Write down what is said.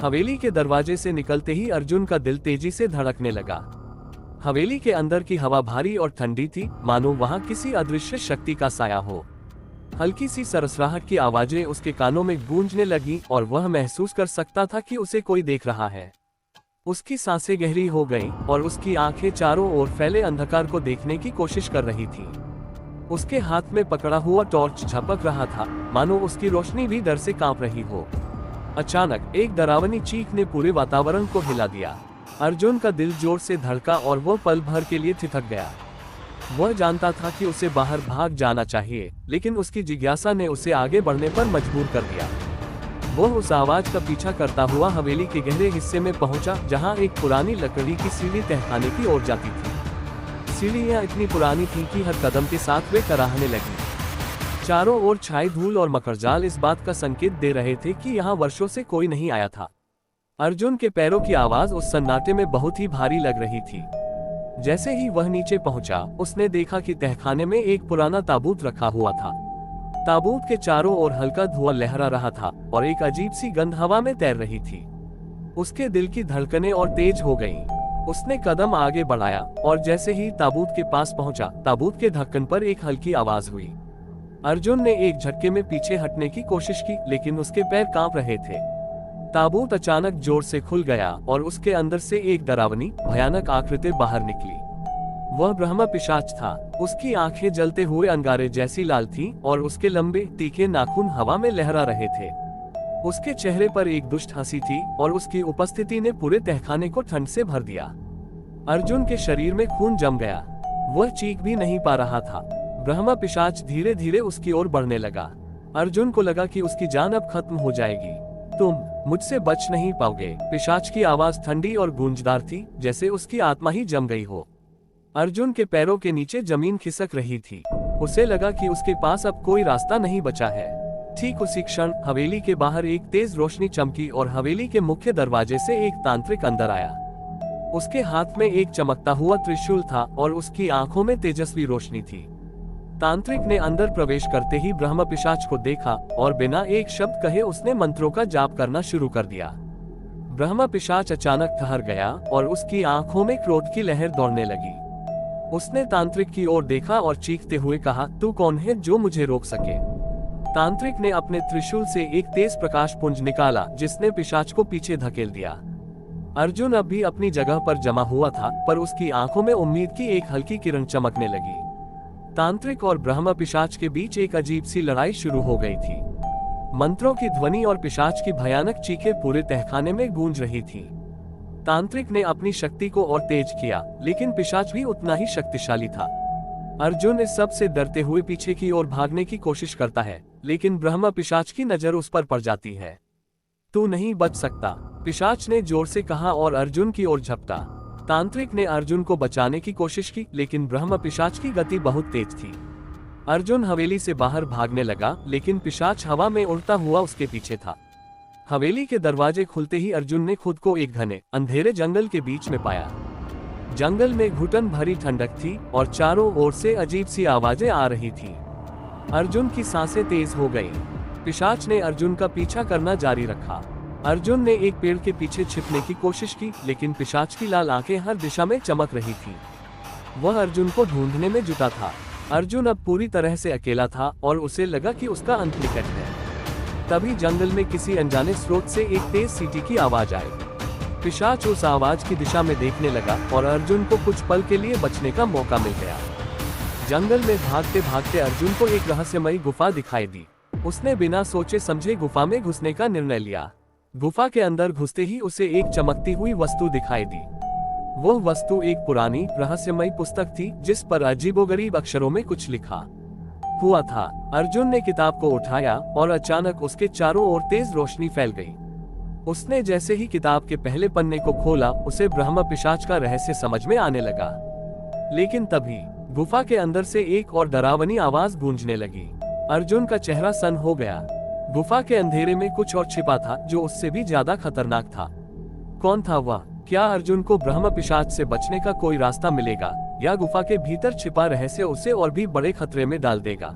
हवेली के दरवाजे से निकलते ही अर्जुन का दिल तेजी से धड़कने लगा। हवेली के अंदर की हवा भारी और ठंडी थी, मानो वहां किसी अदृश्य शक्ति का साया हो। हल्की सी सरसराहट की आवाजें उसके कानों में गूंजने लगी और वह महसूस कर सकता था कि उसे कोई देख रहा है। उसकी सांसें गहरी हो गईं और उसकी आंखें चारों ओर फैले अंधकार को देखने की कोशिश कर रही थी। उसके हाथ में पकड़ा हुआ टॉर्च झपक रहा था, मानो उसकी रोशनी भी डर से कांप रही हो। अचानक एक डरावनी चीख ने पूरे वातावरण को हिला दिया। अर्जुन का दिल जोर से धड़का और वह पल भर के लिए ठिठक गया। वह जानता था कि उसे बाहर भाग जाना चाहिए, लेकिन उसकी जिज्ञासा ने उसे आगे बढ़ने पर मजबूर कर दिया। वह उस आवाज का पीछा करता हुआ हवेली के गहरे हिस्से में पहुंचा, जहां एक पुरानी लकड़ी की सीढ़ी तहखाने की ओर जाती थी। सीढ़ियां इतनी पुरानी थी कि हर कदम के साथ वे कराहने लगी। चारों ओर छाई धूल और मकरजाल इस बात का संकेत दे रहे थे कि यहाँ वर्षों से कोई नहीं आया था। अर्जुन के पैरों की आवाज उस सन्नाटे में बहुत ही भारी लग रही थी। जैसे ही वह नीचे पहुंचा, उसने देखा कि तहखाने में एक पुराना ताबूत रखा हुआ था। ताबूत के चारों ओर हल्का धुआं लहरा रहा था और एक अजीब सी गंध हवा में तैर रही थी। उसके दिल की धड़कनें और तेज हो गईं। उसने कदम आगे बढ़ाया और जैसे ही ताबूत के पास पहुंचा, ताबूत के ढक्कन पर एक हल्की आवाज हुई। अर्जुन ने एक झटके में पीछे हटने की कोशिश की, लेकिन उसके पैर कांप रहे थे। ताबूत अचानक जोर से खुल गया और उसके अंदर से एक डरावनी, भयानक आकृति बाहर निकली। वह ब्रह्मा पिशाच था। उसकी आंखें जलते हुए अंगारे जैसी लाल थीं और उसके लंबे, तीखे नाखून हवा में लहरा रहे थे। उसके चेहरे पर एक दुष्ट हंसी थी और उसकी उपस्थिति ने पूरे तहखाने को ठंड से भर दिया। अर्जुन के शरीर में खून जम गया। वह चीख भी नहीं पा रहा था। ब्रह्मा पिशाच धीरे धीरे उसकी ओर बढ़ने लगा। अर्जुन को लगा कि उसकी जान अब खत्म हो जाएगी। तुम मुझसे बच नहीं पाओगे। पिशाच की आवाज ठंडी और गूंजदार थी, जैसे उसकी आत्मा ही जम गई हो। अर्जुन के पैरों के नीचे जमीन खिसक रही थी। उसे लगा कि उसके पास अब कोई रास्ता नहीं बचा है। ठीक उसी क्षण हवेली के बाहर एक तेज रोशनी चमकी और हवेली के मुख्य दरवाजे से एक तांत्रिक अंदर आया। उसके हाथ में एक चमकता हुआ त्रिशूल था और उसकी आंखों में तेजस्वी रोशनी थी। तांत्रिक ने अंदर प्रवेश करते ही ब्रह्म पिशाच को देखा और बिना एक शब्द कहे उसने मंत्रों का जाप करना शुरू कर दिया। ब्रह्म पिशाच अचानक ठहर गया और उसकी आंखों में क्रोध की लहर दौड़ने लगी। उसने तांत्रिक की ओर देखा और चीखते हुए कहा, तू कौन है जो मुझे रोक सके? तांत्रिक ने अपने त्रिशूल से एक तेज प्रकाश पुंज निकाला, जिसने पिशाच को पीछे धकेल दिया। अर्जुन अब भी अपनी जगह पर जमा हुआ था, पर उसकी आंखों में उम्मीद की एक हल्की किरण चमकने लगी। तांत्रिक और ब्रह्म पिशाच के बीच एक अजीब सी लड़ाई शुरू हो गई थी। मंत्रों की ध्वनि और पिशाच की भयानक चीखें पूरे तहखाने में गूंज रही थी। तांत्रिक ने अपनी शक्ति को और तेज किया, लेकिन पिशाच भी उतना ही शक्तिशाली था। अर्जुन इस सब से डरते हुए पीछे की ओर भागने की कोशिश करता है, लेकिन ब्रह्म पिशाच की नजर उस पर पड़ जाती है। तू नहीं बच सकता, पिशाच ने जोर से कहा और अर्जुन की ओर झपटा। तांत्रिक ने अर्जुन को बचाने की कोशिश की, लेकिन ब्रह्म पिशाच की गति बहुत तेज थी। अर्जुन हवेली से बाहर भागने लगा, लेकिन पिशाच हवा में उड़ता हुआ उसके पीछे था। हवेली के दरवाजे खुलते ही अर्जुन ने खुद को एक घने, अंधेरे जंगल के बीच में पाया। जंगल में घुटन भरी ठंडक थी और चारों ओर से अजीब सी आवाजें आ रही थी। अर्जुन की सांसें तेज हो गईं। पिशाच ने अर्जुन का पीछा करना जारी रखा। अर्जुन ने एक पेड़ के पीछे छिपने की कोशिश की, लेकिन पिशाच की लाल आंखें हर दिशा में चमक रही थीं। वह अर्जुन को ढूंढने में जुटा था। अर्जुन अब पूरी तरह से अकेला था और उसे लगा कि उसका अंत निकट है। तभी जंगल में किसी अनजाने स्रोत से एक तेज सीटी की आवाज आई। पिशाच उस आवाज की दिशा में देखने लगा और अर्जुन को कुछ पल के लिए बचने का मौका मिल गया। जंगल में भागते भागते अर्जुन को एक रहस्यमयी गुफा दिखाई दी। उसने बिना सोचे समझे गुफा में घुसने का निर्णय लिया। गुफा के अंदर घुसते ही उसे एक चमकती हुई वस्तु दिखाई दी। वो वस्तु एक पुरानी, रहस्यमयी पुस्तक थी, जिस पर अजीबोगरीब अक्षरों में कुछ लिखा हुआ था। अर्जुन ने किताब को उठाया और अचानक उसके चारों ओर तेज रोशनी फैल गई। उसने जैसे ही किताब के पहले पन्ने को खोला, उसे ब्रह्म पिशाच का रहस्य समझ में आने लगा। लेकिन तभी गुफा के अंदर से एक और डरावनी आवाज गूंजने लगी। अर्जुन का चेहरा सन हो गया। गुफा के अंधेरे में कुछ और छिपा था, जो उससे भी ज्यादा खतरनाक था। कौन था वह? क्या अर्जुन को ब्रह्म पिशाच से बचने का कोई रास्ता मिलेगा, या गुफा के भीतर छिपा रहस्य उसे और भी बड़े खतरे में डाल देगा?